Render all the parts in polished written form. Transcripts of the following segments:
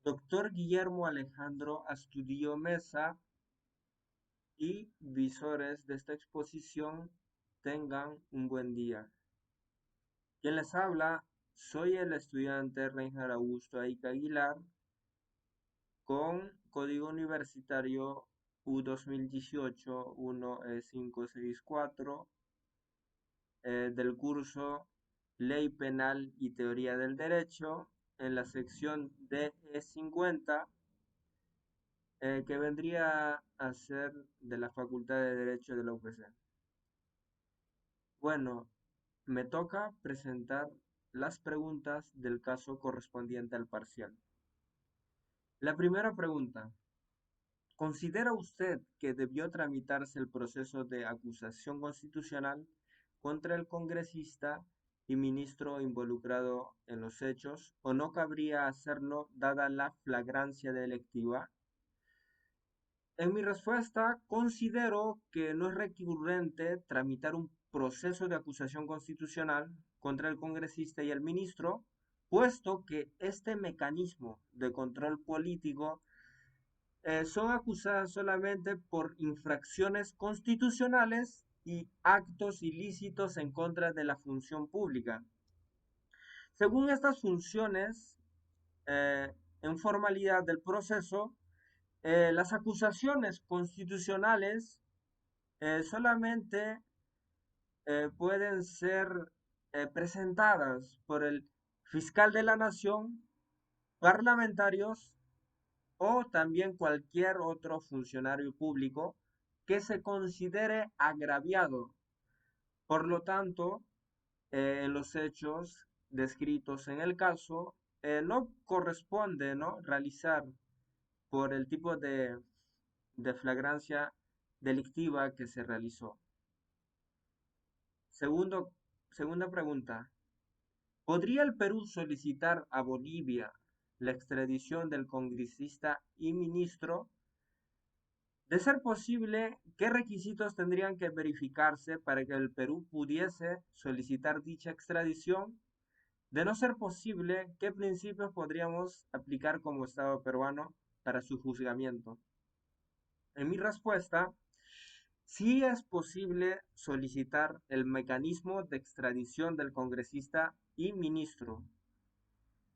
Doctor Guillermo Alejandro Astudillo Mesa y visores de esta exposición tengan un buen día. Quien les habla, soy el estudiante Reinhard Augusto Aica Aguilar con código universitario U2018-1E564 del curso Ley Penal y Teoría del Derecho en la sección DE50 que vendría a ser de la Facultad de Derecho de la UPC. Bueno, me toca presentar las preguntas del caso correspondiente al parcial. La primera pregunta. ¿Considera usted que debió tramitarse el proceso de acusación constitucional contra el congresista y ministro involucrado en los hechos o no cabría hacerlo dada la flagrancia delictiva? En mi respuesta, considero que no es recurrente tramitar un proceso de acusación constitucional contra el congresista y el ministro, puesto que este mecanismo de control político son acusadas solamente por infracciones constitucionales y actos ilícitos en contra de la función pública. Según estas funciones, en formalidad del proceso, las acusaciones constitucionales solamente pueden ser presentadas por el fiscal de la nación, parlamentarios o también cualquier otro funcionario público que se considere agraviado. Por lo tanto, en los hechos descritos en el caso, no corresponde, ¿no?, realizar por el tipo de flagrancia delictiva que se realizó. Segunda pregunta. ¿Podría el Perú solicitar a Bolivia la extradición del congresista y ministro? De ser posible, ¿qué requisitos tendrían que verificarse para que el Perú pudiese solicitar dicha extradición? De no ser posible, ¿qué principios podríamos aplicar como Estado peruano para su juzgamiento? En mi respuesta, sí es posible solicitar el mecanismo de extradición del congresista y ministro.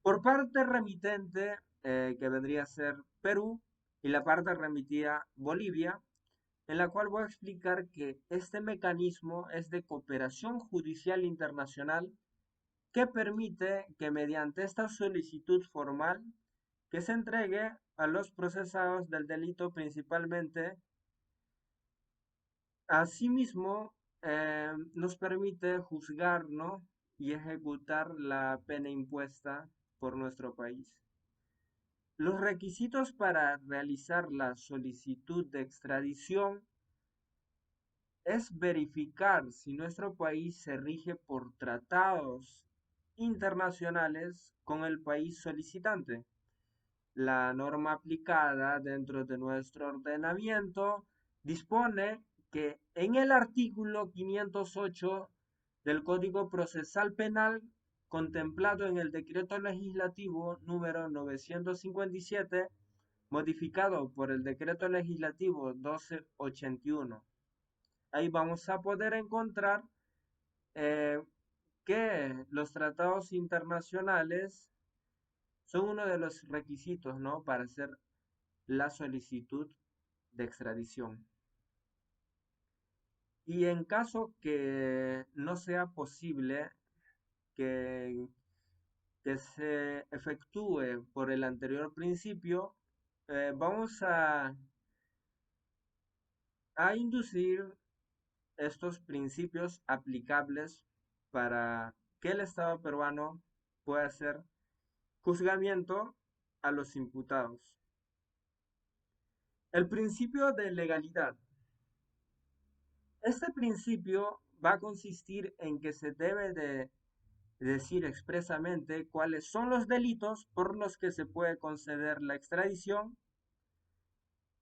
Por parte remitente, que vendría a ser Perú, y la parte remitida Bolivia, en la cual voy a explicar que este mecanismo es de cooperación judicial internacional que permite que mediante esta solicitud formal que se entregue a los procesados del delito principalmente, asimismo nos permite juzgar, ¿no?, y ejecutar la pena impuesta por nuestro país. Los requisitos para realizar la solicitud de extradición es verificar si nuestro país se rige por tratados internacionales con el país solicitante. La norma aplicada dentro de nuestro ordenamiento dispone que en el artículo 508 del Código Procesal Penal, contemplado en el Decreto Legislativo número 957, modificado por el Decreto Legislativo 1281. Ahí vamos a poder encontrar eh, que los tratados internacionales son uno de los requisitos, ¿no?, para hacer la solicitud de extradición. Y en caso que no sea posible que, que se efectúe por el anterior principio, vamos a inducir estos principios aplicables para que el Estado peruano pueda hacer juzgamiento a los imputados. El principio de legalidad. Este principio va a consistir en que se debe de decir expresamente cuáles son los delitos por los que se puede conceder la extradición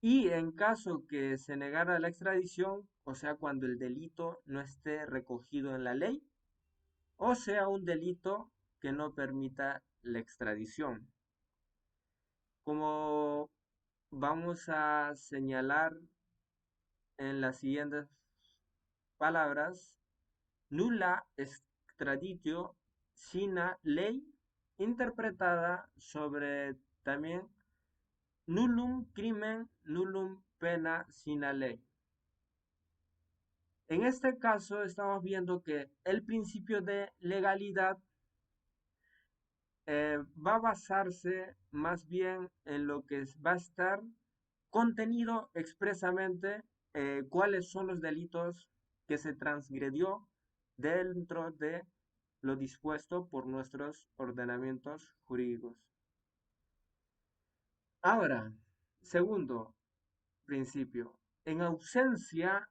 y en caso que se negara la extradición, o sea, cuando el delito no esté recogido en la ley, o sea, un delito que no permita la extradición. Como vamos a señalar en las siguientes palabras, nulla extraditio sine ley, interpretada sobre también nullum crimen, nullum pena sine ley. En este caso estamos viendo que el principio de legalidad va a basarse más bien en lo que va a estar contenido expresamente cuáles son los delitos que se transgredió dentro de lo dispuesto por nuestros ordenamientos jurídicos. Ahora, segundo principio, en ausencia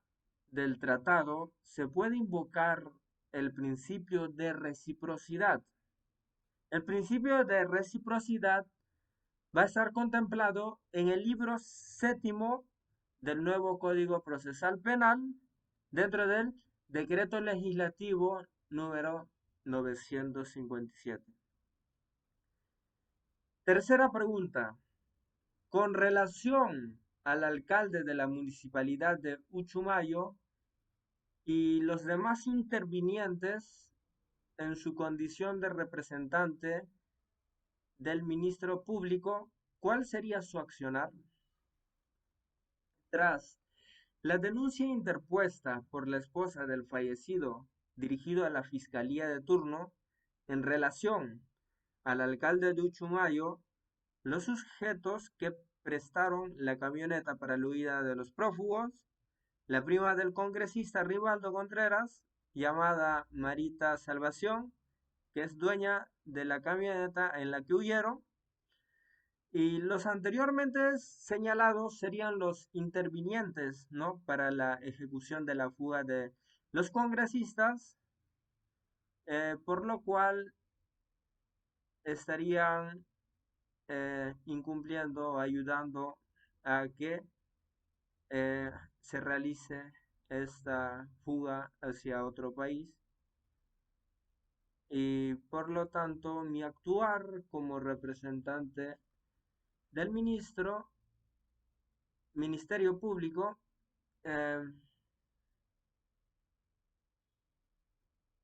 del tratado se puede invocar el principio de reciprocidad. El principio de reciprocidad va a estar contemplado en el libro séptimo del nuevo Código Procesal Penal dentro del Decreto Legislativo número 957. Tercera pregunta. Con relación al alcalde de la municipalidad de Uchumayo y los demás intervinientes en su condición de representante del ministro público, ¿cuál sería su accionar? Tras la denuncia interpuesta por la esposa del fallecido dirigido a la fiscalía de turno en relación al alcalde de Uchumayo, los sujetos que prestaron la camioneta para la huida de los prófugos, la prima del congresista Rivaldo Contreras, llamada Marita Salvación, que es dueña de la camioneta en la que huyeron, y los anteriormente señalados serían los intervinientes, ¿no? Para la ejecución de la fuga de los congresistas, por lo cual estarían incumpliendo, ayudando a que se realice esta fuga hacia otro país. Y por lo tanto, mi actuar como representante del Ministerio Público, eh,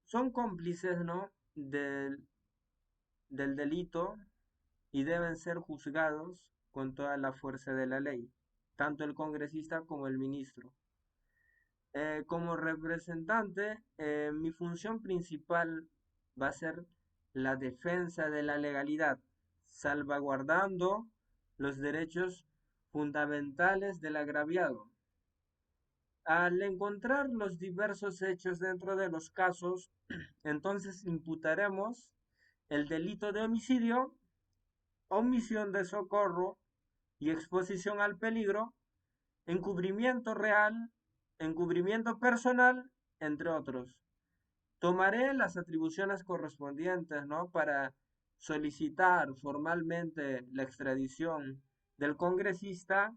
son cómplices, ¿no? del delito y deben ser juzgados con toda la fuerza de la ley, tanto el congresista como el ministro. Como representante, mi función principal va a ser la defensa de la legalidad, salvaguardando los derechos fundamentales del agraviado. Al encontrar los diversos hechos dentro de los casos, entonces imputaremos el delito de homicidio, omisión de socorro y exposición al peligro, encubrimiento real, encubrimiento personal, entre otros. Tomaré las atribuciones correspondientes, ¿no? Para solicitar formalmente la extradición del congresista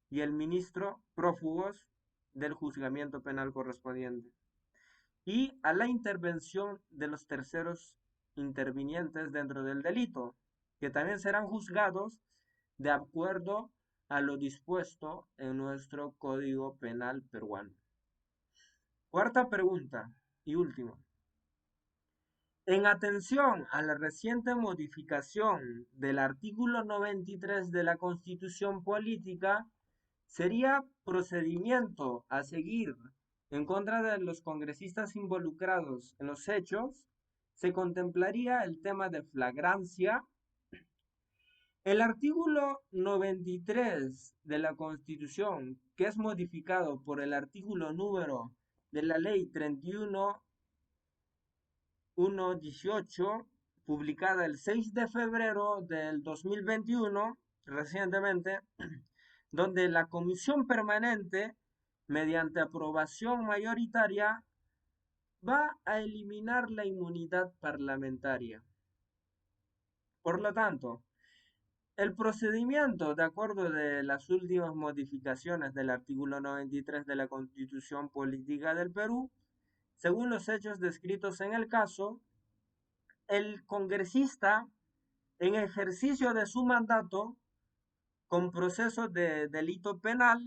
y el ministro prófugos del juzgamiento penal correspondiente. Y a la intervención de los terceros intervinientes dentro del delito, que también serán juzgados de acuerdo a lo dispuesto en nuestro Código Penal peruano. Cuarta pregunta y última. En atención a la reciente modificación del artículo 93 de la Constitución Política, ¿sería procedimiento a seguir en contra de los congresistas involucrados en los hechos? Se contemplaría el tema de flagrancia. El artículo 93 de la Constitución, que es modificado por el artículo número de la Ley 31.118, publicada el 6 de febrero del 2021, recientemente, donde la Comisión Permanente, mediante aprobación mayoritaria, va a eliminar la inmunidad parlamentaria. Por lo tanto, el procedimiento, de acuerdo de las últimas modificaciones del artículo 93 de la Constitución Política del Perú, según los hechos descritos en el caso, el congresista, en ejercicio de su mandato, con proceso de delito penal.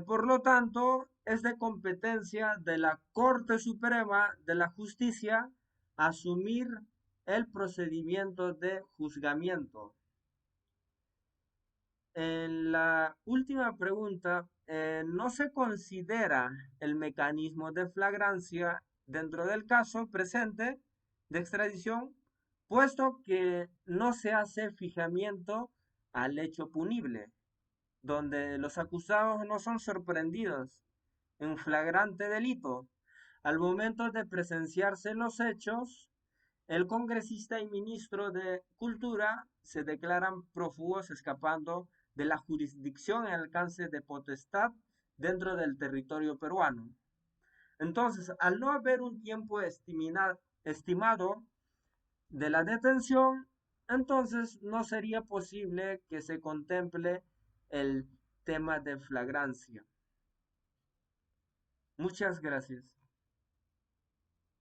Por lo tanto, es de competencia de la Corte Suprema de la Justicia asumir el procedimiento de juzgamiento. En la última pregunta, no se considera el mecanismo de flagrancia dentro del caso presente de extradición, puesto que no se hace fijamiento al hecho punible, donde los acusados no son sorprendidos en flagrante delito. Al momento de presenciarse los hechos, el congresista y ministro de Cultura se declaran prófugos escapando de la jurisdicción en alcance de potestad dentro del territorio peruano. Entonces, al no haber un tiempo estimado de la detención, entonces no sería posible que se contemple el tema de flagrancia. Muchas gracias.